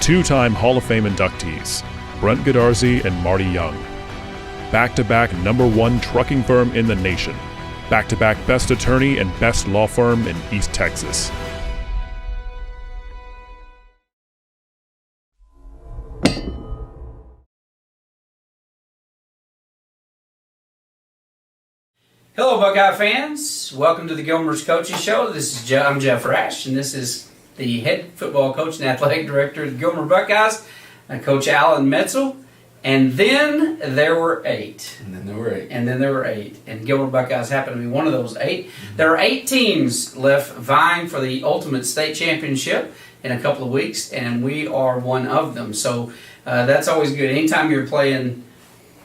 Two-time Hall of Fame inductees, Brent Godarzi and Marty Young. Back-to-back #1 trucking firm in the nation. Back-to-back best attorney and best law firm in East Texas. Hello, Buckeye fans. Welcome to the Gilmer's Coaching Show. I'm Jeff Rash, and this is the head football coach and athletic director of the Gilmer Buckeyes, Coach Alan Metzel. And then there were eight. And Gilmer Buckeyes happened to be one of those eight. There are 8 teams left vying for the ultimate state championship in a couple of weeks, and we are one of them. So that's always good. Anytime you're playing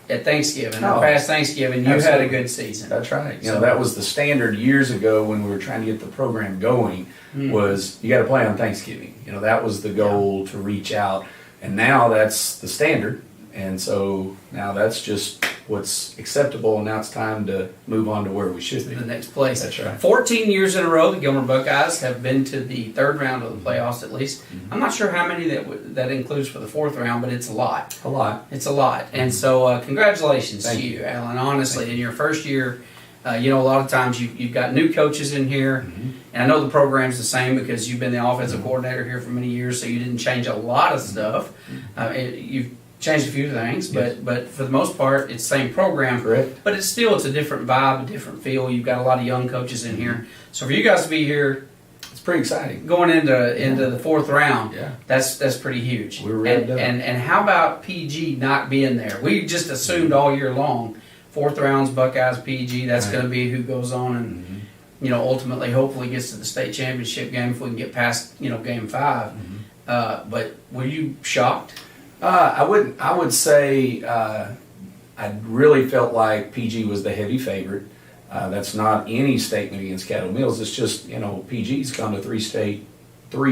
at Thanksgiving, or past Thanksgiving, you had a good season. That's right. You know, that was the standard years ago when we were trying to get the program going, was you got to play on Thanksgiving. You know, that was the goal to reach out. And now that's the standard. And so now that's just what's acceptable, and now it's time to move on to where we should be. The next place. That's right. 14 years in a row, the Gilmer Buckeyes have been to the third round of the playoffs at least. I'm not sure how many that includes for the fourth round, but it's a lot. A lot. It's a lot. And so congratulations Thank to you, Alan. Honestly, in your first year, you know, a lot of times you've got new coaches in here, and I know the program's the same because you've been the offensive coordinator here for many years, so you didn't change a lot of stuff. You've changed a few things, but for the most part, it's the same program. Correct. But it's a different vibe, a different feel. You've got a lot of young coaches in here. So for you guys to be here, It's pretty exciting. going into the fourth round, Yeah. that's pretty huge. We're revved up. And how about PG not being there? We just assumed all year long, fourth rounds, Buckeyes, PG, that's going to be who goes on and you know, ultimately, hopefully gets to the state championship game if we can get past, you know, game 5. But were you shocked? I would say I really felt like PG was the heavy favorite. That's not any statement against Caddo Mills. It's just, you know, PG's come to three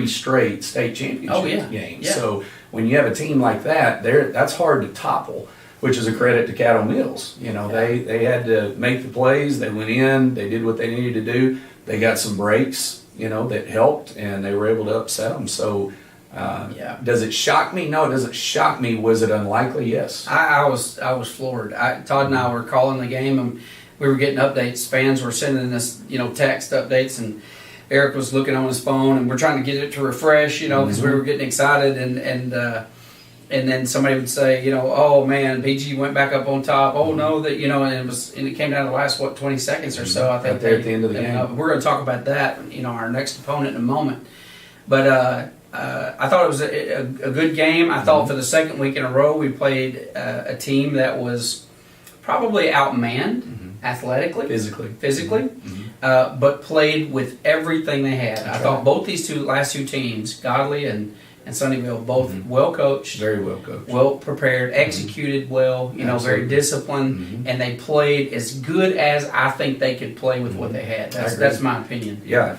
straight state championship games. Yeah. So when you have a team like that, that's hard to topple, which is a credit to Caddo Mills. You know, they had to make the plays. They went in. They did what they needed to do. They got some breaks, you know, that helped, and they were able to upset them. So. Does it shock me? No, it doesn't shock me. Was it unlikely? Yes. I was floored. Todd and I were calling the game, and we were getting updates. Fans were sending us, you know, text updates, and Eric was looking on his phone, and we're trying to get it to refresh, you know, because we were getting excited, and then somebody would say, you know, oh man, PG went back up on top. Oh no, that, you know, and it came down to the last 20 seconds or so. I think right there at the end of the game. We're going to talk about that, you know, our next opponent in a moment, but. I thought it was a good game. I thought for the second week in a row we played a team that was probably outmanned athletically, physically, but played with everything they had. I thought both these last two teams, Godley and Sunnyvale, both well coached, very well coached, well prepared, executed well, you know, very disciplined, and they played as good as I think they could play with what they had. That's my opinion. Yeah.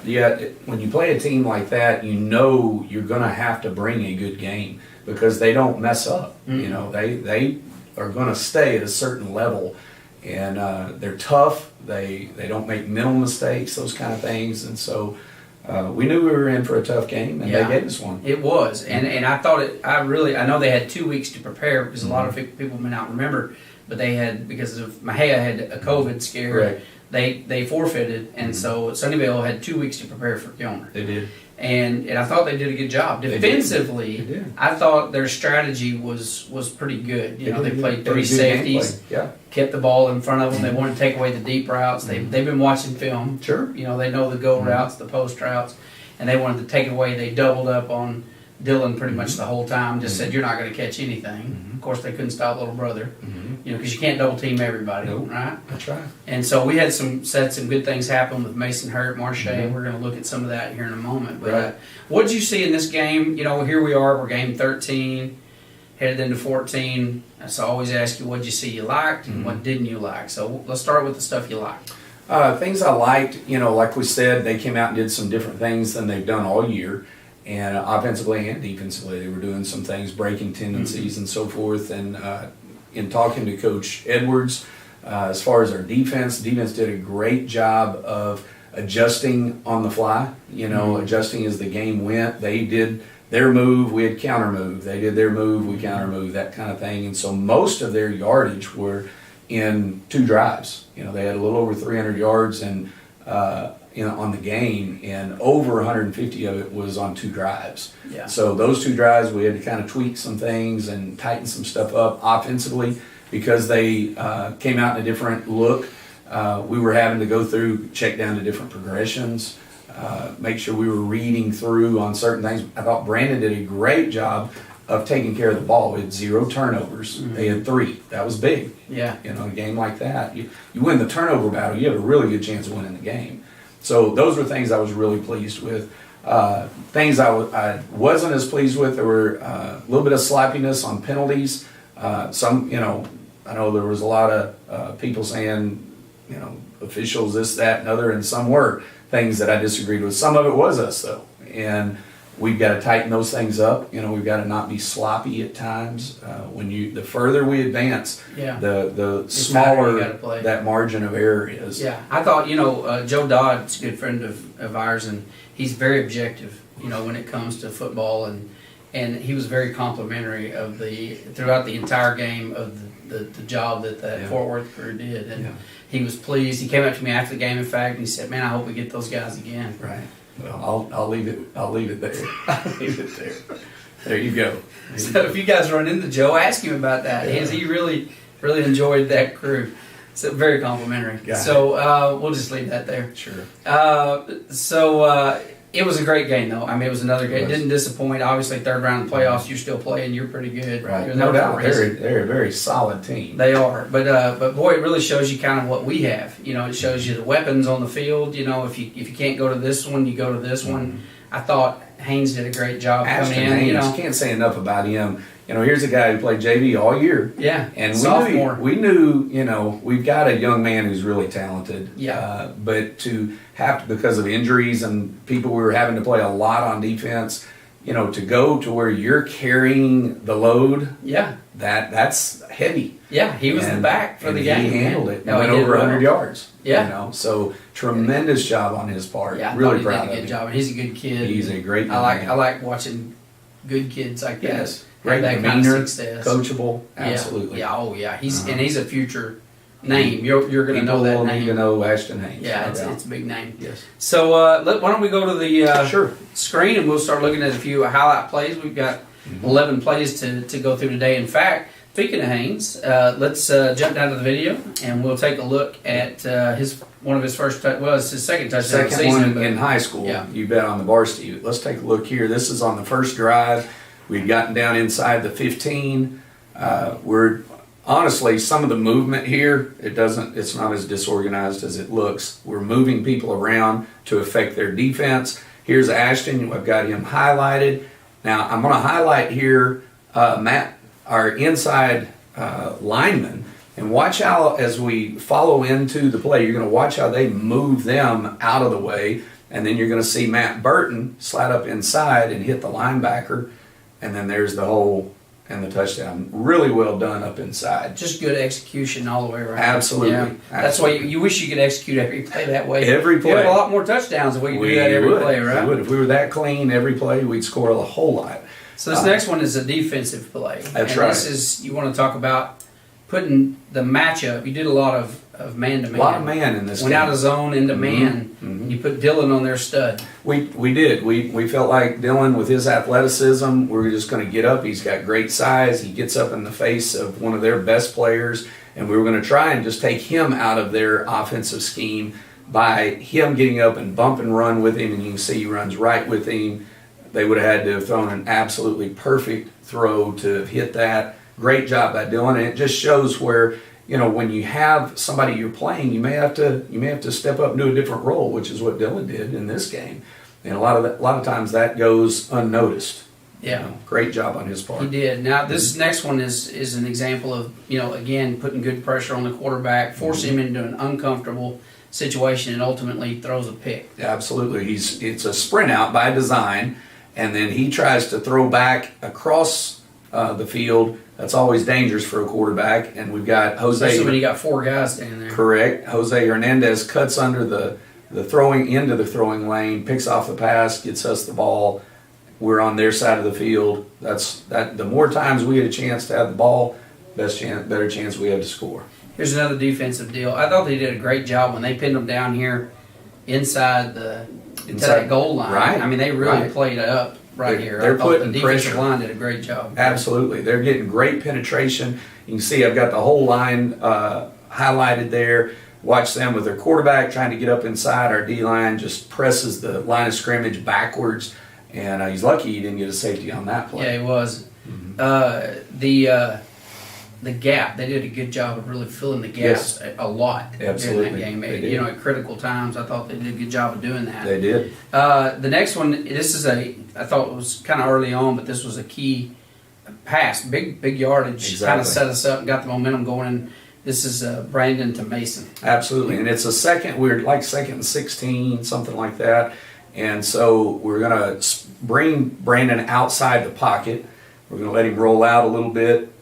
When you play a team like that, you know you're going to have to bring a good game because they don't mess up. You know, they are going to stay at a certain level, and they're tough. They don't make mental mistakes, those kind of things, and so. We knew we were in for a tough game, and they gave us one. It was, and I thought I know they had 2 weeks to prepare because a lot of people may not remember, but they had, because of Mahia had a COVID scare, Correct. They forfeited, and so Sunnyvale had 2 weeks to prepare for Gilmer. They did. And I thought they did a good job. Defensively, They did. I thought their strategy was pretty good. You know, they played 3 safeties, kept the ball in front of them. They wanted to take away the deep routes. They've been watching film. Sure. You know, they know the go routes, the post routes, and they wanted to take it away. They doubled up on Dylan pretty much the whole time. Just said, you're not going to catch anything. Of course, they couldn't stop little brother. You know, because you can't double team everybody, right? That's right. And so we had some good things happen with Mason Hurt, Marche. We're going to look at some of that here in a moment. But what did you see in this game? You know, here we are. We're game 13, headed into 14. So I always ask you, what did you see you liked and what didn't you like? So let's start with the stuff you liked. Things I liked, you know, like we said, they came out and did some different things than they've done all year. And offensively and defensively, they were doing some things, breaking tendencies and so forth. And in talking to Coach Edwards, as far as our defense did a great job of adjusting on the fly, you know, adjusting as the game went. They did their move, we had counter move. They did their move, we counter move, that kind of thing. And so most of their yardage were in 2 drives. They had a little over 300 yards and on the game, and over 150 of it was on 2 drives. Yeah. So those 2 drives, we had to kind of tweak some things and tighten some stuff up offensively because they came out in a different look. We were having to go through, check down to different progressions, make sure we were reading through on certain things. I thought Brandon did a great job of taking care of the ball. We had 0 turnovers. Mm-hmm. They had 3. That was big. Yeah. A game like that, you win the turnover battle, you have a really good chance of winning the game. So those were things I was really pleased with. Things I wasn't as pleased with, there were a little bit of sloppiness on penalties. Some, I know there was a lot of people saying, officials this, that, and other, and some were things that I disagreed with. Some of it was us, though. And we've got to tighten those things up. We've got to not be sloppy at times. The further we advance, the smaller that margin of error is. Yeah, I thought, Joe Dodd's a good friend of ours, and he's very objective, when it comes to football, and he was very complimentary of throughout the entire game of the job that Fort Worth crew did, and he was pleased. He came up to me after the game, in fact, and he said, "Man, I hope we get those guys again." Right. Well, I'll leave it there. I'll leave it there. There you go. So if you guys run into Joe, ask him about that. Yeah. He really enjoyed that crew. So very complimentary. So we'll just leave that there. Sure. It was a great game, though. It was another game. It didn't disappoint. Obviously, 3rd round of the playoffs, you're still playing. You're pretty good. Right. No doubt. They're a very solid team. They are. But boy, it really shows you kind of what we have. It shows you the weapons on the field. If you can't go to this one, you go to this one. I thought Haynes did a great job coming in. Haynes, can't say enough about him. Here's a guy who played JV all year. Yeah. And sophomore. We knew, we've got a young man who's really talented. Yeah. But to have to, because of injuries and people we were having to play a lot on defense, to go to where you're carrying the load. Yeah. That's heavy. Yeah, he was the back for the game. He handled it. Went over 100 yards. Yeah. So tremendous job on his part. Yeah, really proud of him. He did a good job. He's a good kid. He's a great I like watching good kids like that. Yes. Great that demeanor, kind of success. Coachable, absolutely. Yeah. Oh yeah. And he's a future name. You're going to know that name. People need to know Ashton Haynes. Yeah, it's a big name. Yes. So why don't we go to the sure. screen, and we'll start looking at a few highlight plays. We've got 11 plays to go through today. In fact, speaking of Haynes, let's jump down to the video, and we'll take a look at one of his first it's his second touchdown. Second one in high school. Yeah. You bet on the varsity. Let's take a look here. This is on the first drive. We'd gotten down inside the 15. We're honestly, some of the movement here, it's not as disorganized as it looks. We're moving people around to affect their defense. Here's Ashton. I've got him highlighted. Now, I'm going to highlight here Matt, our inside lineman, and watch how, as we follow into the play, you're going to watch how they move them out of the way, and then you're going to see Matt Burton slide up inside and hit the linebacker. And then there's the hole and the touchdown. Really well done up inside. Just good execution all the way around. Absolutely. Yeah. That's why you wish you could execute every play that way. Every play. You have a lot more touchdowns if we could do that every play, right? We would. If we were that clean every play, we'd score a whole lot. So this next one is a defensive play. That's right. This is, you want to talk about putting the matchup. You did a lot of man-to-man. A lot of man in this Went game. out of zone into man. Mm-hmm. You put Dylan on their stud. We did. We felt like Dylan, with his athleticism, we were just going to get up. He's got great size. He gets up in the face of one of their best players, and we were going to try and just take him out of their offensive scheme by him getting up and bump and run with him, and you can see he runs right with him. They would have had to have thrown an absolutely perfect throw to hit that. Great job by Dylan, and it just shows where, when you have somebody you're playing, you may have to step up and do a different role, which is what Dylan did in this game. And a lot of times that goes unnoticed. Yeah. Great job on his part. He did. Now this next one is an example of, again, putting good pressure on the quarterback, forcing him into an uncomfortable situation, and ultimately throws a pick. Absolutely. It's a sprint out by design, and then he tries to throw back across the field. That's always dangerous for a quarterback, and we've got Jose. Especially when you got 4 guys standing there. Correct. Jose Hernandez cuts under the throwing into the throwing lane, picks off the pass, gets us the ball, we're on their side of the field. The more times we get a chance to have the ball, better chance we have to score. Here's another defensive deal. I thought they did a great job when they pinned them down here inside that goal line. Right. I mean, they really played up here. They're I thought putting the defensive pressure. line did a great job. Absolutely. They're getting great penetration. You can see I've got the whole line highlighted there. Watch them with their quarterback trying to get up inside. Our D-line just presses the line of scrimmage backwards, and he's lucky he didn't get a safety on that play. Yeah, he was. The gap, they did a good job of really filling the gaps a lot Absolutely. during that game. They did. At critical times, I thought they did a good job of doing that. They did. The next one, I thought it was kind of early on, but this was a key pass, big yardage, kind of set us up and got the momentum going. And this is Brandon to Mason. Absolutely, and it's we're like second and 16, something like that. And so we're going to bring Brandon outside the pocket. We're going to let him roll out a little bit.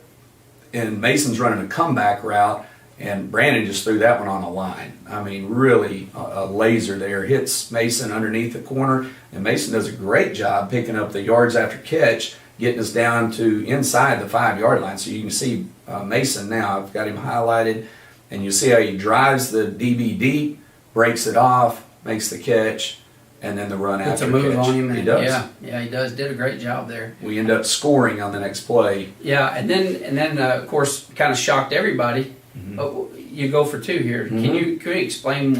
And Mason's running a comeback route, and Brandon just threw that one on the line. I mean, really a laser there. Hits Mason underneath the corner, and Mason does a great job picking up the yards after catch, getting us down to inside the 5-yard line. So you can see Mason now. I've got him highlighted, and you see how he drives the DB deep, breaks it off, makes the catch, and then the run Puts after a move catch. on him. He does. Yeah, he does. Did a great job there. We end up scoring on the next play. Yeah, and then of course, kind of shocked everybody. You go for 2 here. Can you explain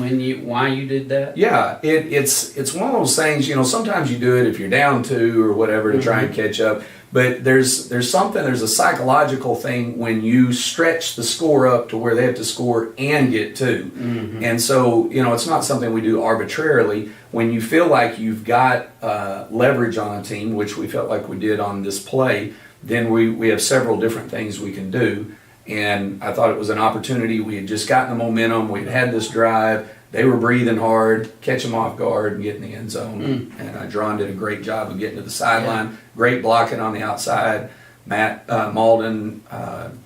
why you did that? Yeah, it's one of those things. Sometimes you do it if you're down 2 or whatever to try and catch up. But there's a psychological thing when you stretch the score up to where they have to score and get 2. And so, it's not something we do arbitrarily. When you feel like you've got leverage on a team, which we felt like we did on this play, then we have several different things we can do. And I thought it was an opportunity. We had just gotten the momentum. We had this drive. They were breathing hard, catch them off guard, and get in the end zone. And Dron did a great job of getting to the sideline. Yeah. Great blocking on the outside. Matt Malden,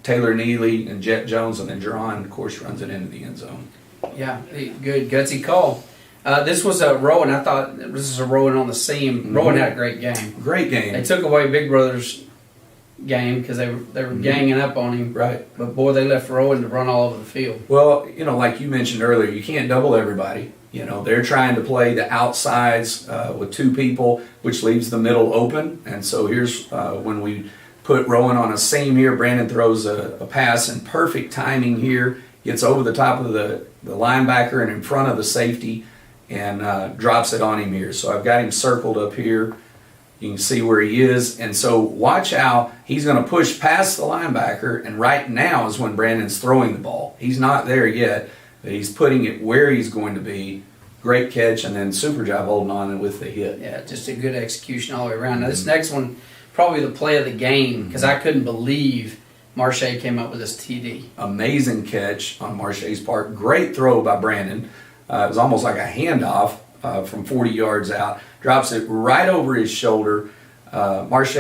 Taylor Neely, and Jett Jones, and then Dron, of course, runs it into the end zone. Yeah, good, gutsy call. This was a Rowan. I thought this was a Rowan on the seam. Rowan had a great game. Great game. They took away Big Brother's game because they were ganging up on him. Right. But boy, they left Rowan to run all over the field. Well, like you mentioned earlier, you can't double everybody. They're trying to play the outsides with 2 people, which leaves the middle open. And so here's when we put Rowan on a seam here. Brandon throws a pass in perfect timing here. Gets over the top of the linebacker and in front of the safety and drops it on him here. So I've got him circled up here. You can see where he is. And so watch how he's going to push past the linebacker, and right now is when Brandon's throwing the ball. He's not there yet, but he's putting it where he's going to be. Great catch, and then super job holding on with the hit. Yeah, just a good execution all the way around. Now this next one, probably the play of the game, because I couldn't believe Marche came up with this TD. Amazing catch on Marche's part. Great throw by Brandon. It was almost like a handoff from 40 yards out. Drops it right over his shoulder. Marche,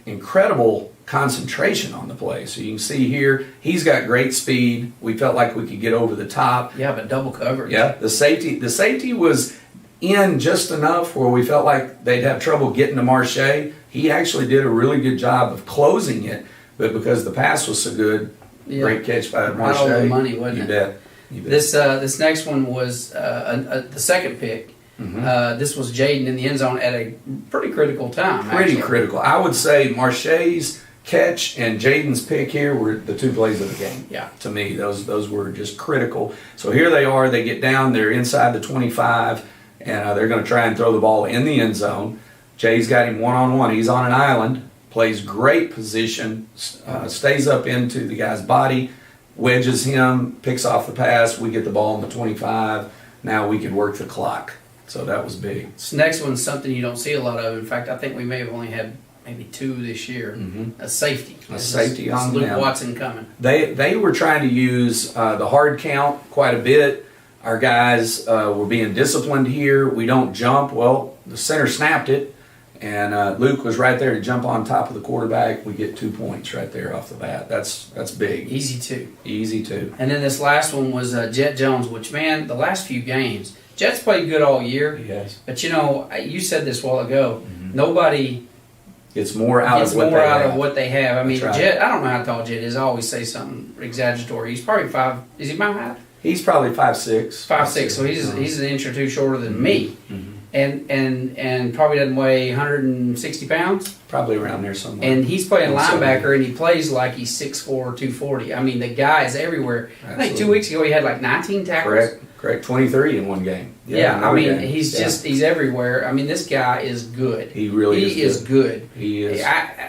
incredible concentration on the play. So you can see here, he's got great speed. We felt like we could get over the top. Yeah, but double coverage. Yeah, the safety was in just enough where we felt like they'd have trouble getting to Marche. He actually did a really good job of closing it, but because the pass was so good, great catch by Marche. Right on the money, wasn't it? Bet. You bet. This next one was the second pick. This was Jaden in the end zone at a pretty critical time. Pretty critical. I would say Marche's catch and Jaden's pick here were the 2 plays of the game. Yeah. To me, those were just critical. So here they are. They get down. They're inside the 25, and they're going to try and throw the ball in the end zone. Jay's got him one-on-one. He's on an island. Plays great position. Stays up into the guy's body. Wedges him. Picks off the pass. We get the ball in the 25. Now we can work the clock. So that was big. This next one's something you don't see a lot of. In fact, I think we may have only had maybe 2 this year. A safety. A safety on Luke them. Watson coming. They were trying to use the hard count quite a bit. Our guys were being disciplined here. We don't jump. Well, the center snapped it, and Luke was right there to jump on top of the quarterback. We get 2 points right there off the bat. That's big. Easy 2. Easy 2. And then this last one was Jett Jones, which, man, the last few games, Jett's played good all year. Yes. But, you said this a while ago. Nobody It's more out gets of what more they out have. of what they have. I mean, That's right. Jett, I don't know how tall Jett is. I always say something exaggeratory. He's probably is he my height? He's probably 5'6". 5'6", so he's an inch or two shorter than me. Mhm. And probably doesn't weigh 160 pounds. Probably around there somewhere. And he's playing Also- linebacker, and he plays like he's 6'4", 240. I mean, the guy is everywhere. I think 2 Absolutely. weeks ago he had like 19 tackles. Correct. 23 in one game. Yeah, I another mean, game. he's Yeah. he's everywhere. I mean, this guy is good. He really He is good. He is.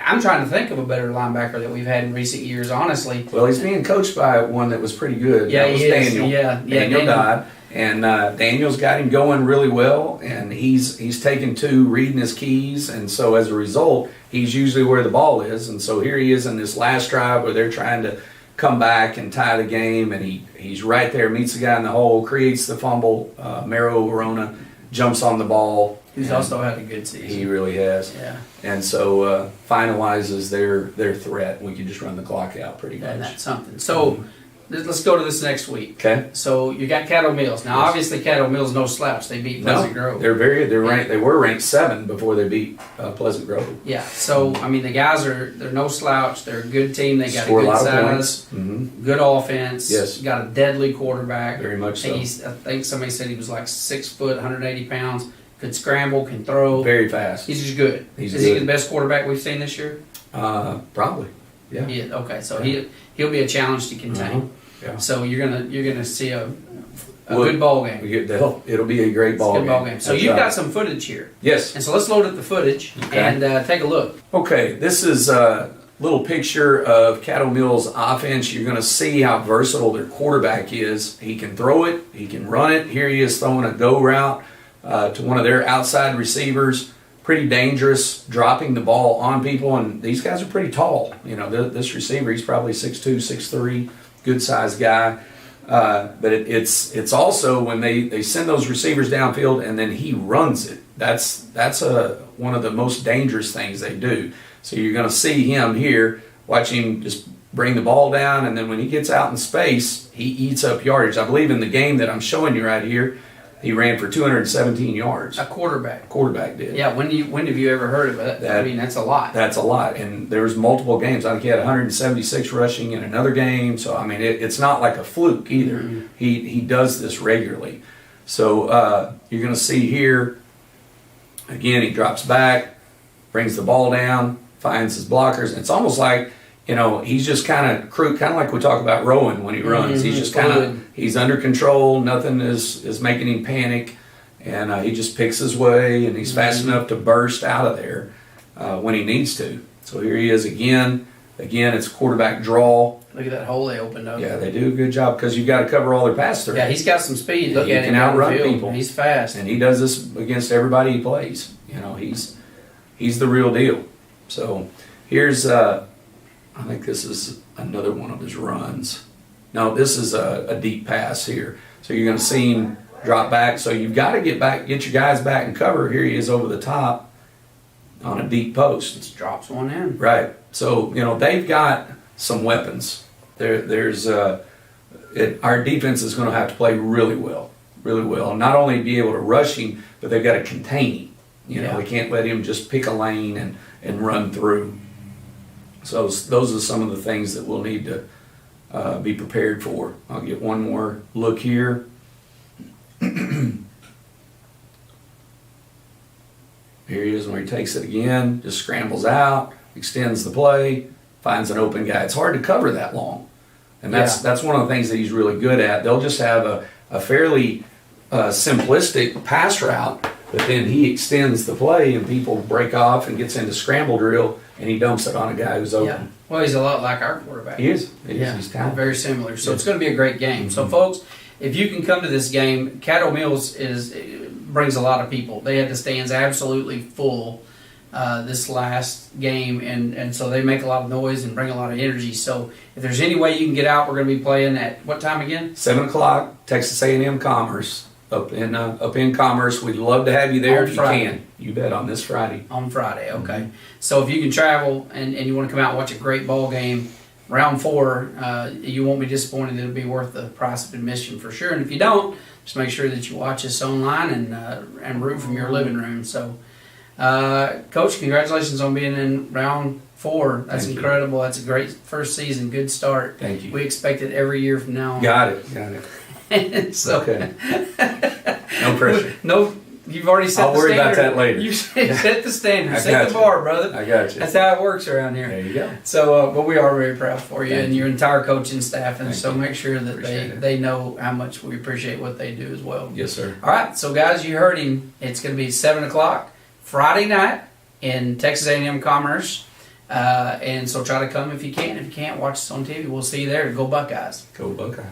I'm trying to think of a better linebacker that we've had in recent years, honestly. Well, he's being coached by one that was pretty good. Yeah, that was he is. Daniel. Yeah, Daniel died. And Daniel's got him going really well, and he's taken to reading his keys, and so as a result, he's usually where the ball is. And so here he is in this last drive where they're trying to come back and tie the game, and he's right there, meets the guy in the hole, creates the fumble. Maro Verona jumps on the ball. He's and also had a good season. he really has. Yeah, And so finalizes their threat. We can just run the clock out pretty and much. that's something. So let's go to this next week. Okay. So you got Caddo Mills. Now, Yes. obviously, Caddo Mills no slouch. They beat Pleasant Grove. They're ranked. They were ranked 7 before they beat Pleasant Grove. Yeah. So I mean, the guys they're no slouch. They're a good team. They got Score a good a lot of size, points. Mm-hmm. good offense. Yes. Got a deadly quarterback. Very much so. I think somebody said he was like 6 foot, 180 pounds. Could scramble, can throw. Very fast. He's just good. He's Is he good. the best quarterback we've seen this year? Probably. Yeah. Yeah. Okay. So he'll be a challenge to contain. Uh-huh. Yeah. So you're gonna see a Well, good ball game. It'll be a great ball Good game. ball game. So That's you've right. got some footage here, Yes. and so let's load up the footage Okay. and take a look. Okay. This is a little picture of Caddo Mills' offense. You're going to see how versatile their quarterback is. He can throw it. He can run it. Here he is throwing a go route to one of their outside receivers. Pretty dangerous, dropping the ball on people, and these guys are pretty tall. You know, this receiver, he's probably 6'2", 6'3", good sized guy. But it's also when they send those receivers downfield and then he runs it. That's one of the most dangerous things they do. So you're going to see him here, watch him just bring the ball down, and then when he gets out in space, he eats up yardage. I believe in the game that I'm showing you right here, he ran for 217 yards. A quarterback. Quarterback did. Yeah. When have you ever heard of it? I mean, that's a lot. That's a lot, and there was multiple games. I think he had 176 rushing in another game. So I mean, it's not like a fluke either. Mm-hmm. He does this regularly. So you're going to see here again. He drops back, brings the ball down, finds his blockers. And it's almost like he's just kind of like we talk about Rowan when he runs. He's just kind of he's under control. Nothing is making him panic. And he just picks his way, and he's fast enough to burst out of there when he needs to. So here he is again. Again, it's quarterback draw. Look at that hole they opened up. Yeah, they do a good job because you've got to cover all their pass threats. Yeah, he's got some speed. Look He at can him outrun down the field. people. He's fast. And he does this against everybody he plays. He's the real deal. So here's, I think this is another one of his runs. No, this is a deep pass here. So you're going to see him drop back. So you've got to get your guys back and cover. Here he is over the top on a deep post. Just drops one in. Right. So, they've got some weapons. Our defense is going to have to play really well. Not only be able to rush him, but they've got to contain him. We can't let him just pick a lane and run through. So those are some of the things that we'll need to be prepared for. I'll get one more look here. Here he is when he takes it again, just scrambles out, extends the play, finds an open guy. It's hard to cover that long. And that's one of the things that he's really good at. They'll just have a fairly simplistic pass route, but then he extends the play and people break off and gets into scramble drill and he dumps it on a guy who's open. Yeah. Well, he's a lot like our quarterback. He is. Yeah, He's talented. very similar. So it's going to be a great game. So, folks, if you can come to this game, Caddo Mills brings a lot of people. They had the stands absolutely full this last game, and so they make a lot of noise and bring a lot of energy. So if there's any way you can get out, we're going to be playing at what time again? 7 o'clock, Texas A&M Commerce, up in Commerce. We'd love to have you there On if Friday. you can. You bet, on this Friday. On Friday, okay. So if you can travel and you want to come out and watch a great ball game, round 4, you won't be disappointed. It'll be worth the price of admission for sure. And if you don't, just make sure that you watch us online and root from your living room. So Coach, congratulations on being in round 4. That's Thank you. incredible. That's a great first season. Good start. Thank you. We expect it every year from now on. Got it. So, Okay. No pressure. No, you've already set I'll the worry standard. about that later. You set the standard. I Set got the you. bar, brother. I got you. That's how it works around here. There you go. So, but we are very proud for you Thank and your entire coaching staff, and Thank so you. make sure that Appreciate it. they know how much we appreciate what they do as well. Yes, sir. All right, so guys, you heard him. It's going to be 7 o'clock Friday night in Texas A&M Commerce, and so try to come if you can. If you can't, watch us on TV. We'll see you there. Go Buckeyes. Go Buckeyes.